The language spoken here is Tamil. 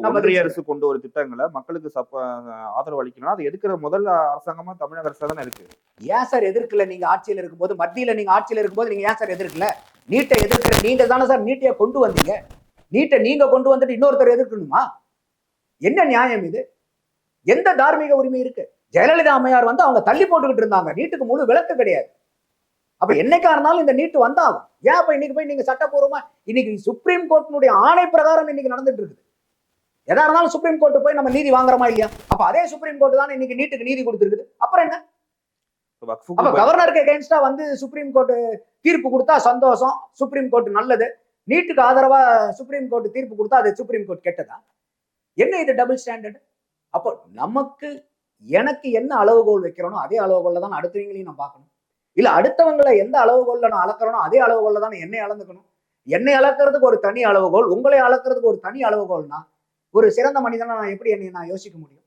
ஒன்றிய அரசு கொண்டு ஒரு திட்டங்களை மக்களுக்கு ஆதரவு அளிக்கணும். அது எதுக்குற முதல் அரசாங்கமா தமிழக அரசு தானே இருக்கு. ஏன் சார் எதிர்க்கல? நீங்க ஆட்சியில் இருக்கும்போது, மத்தியில நீங்க ஆட்சியில் இருக்கும்போது நீங்க ஏன் சார் எதிர்க்கல? நீட்டை எதிர்க்கிற நீங்க தானே சார் நீட்டையை கொண்டு வந்தீங்க. நீட்டை நீங்க கொண்டு வந்துட்டு இன்னொருத்தர் எதிர்க்கணுமா? என்ன நியாயம் இது? எந்த தார்மீக உரிமை இருக்கு? ஜெயலலிதா அம்மையார் வந்து அவங்க தள்ளி போட்டுக்கிட்டு இருந்தாங்க. நீட்டுக்கு முழு விளக்கு கிடையாது. அப்ப என்னைக்கா இருந்தாலும் இந்த நீட்டு வந்தாகும். ஏன் அப்ப இன்னைக்கு போய் நீங்க சட்டப்பூர்வமா இன்னைக்கு சுப்ரீம் கோர்ட்டினுடைய ஆணை பிரகாரம் இன்னைக்கு நடந்துட்டு இருக்குது. எதா இருந்தாலும் சுப்ரீம் கோர்ட்டு போய் நம்ம நீதி வாங்குறோமா இல்லையா? அப்ப அதே சுப்ரீம் கோர்ட் தானே இன்னைக்கு நீட்டுக்கு நீதி கொடுத்துருக்குது. அப்புறம் என்ன? அப்ப கவர்னருக்கு எகென்ஸ்டா வந்து சுப்ரீம் கோர்ட் தீர்ப்பு கொடுத்தா சந்தோஷம், சுப்ரீம் கோர்ட் நல்லது. நீட்டுக்கு ஆதரவா சுப்ரீம் கோர்ட் தீர்ப்பு கொடுத்தா அது சுப்ரீம் கோர்ட் கெட்டதா? என்ன இது டபுள் ஸ்டாண்டர்ட்? அப்போ நமக்கு எனக்கு என்ன அளவுகோல் வைக்கிறோனோ அதே அளவுகோல்ல தான் அடுத்தவங்களையும் நான் பார்க்கணும். இல்ல அடுத்தவங்களை எந்த அளவுகோல்ல நான் அளக்கிறனோ அதே அளவுகோல்ல தான் என்னை அளந்துக்கணும். என்னை அளக்கிறதுக்கு ஒரு தனி அளவுகோல், உங்களை அளக்கிறதுக்கு ஒரு தனி அளவுகோல்னா ஒரு சிறந்த மனிதனா நான் எப்படி என்னை நான் யோசிக்க முடியும்?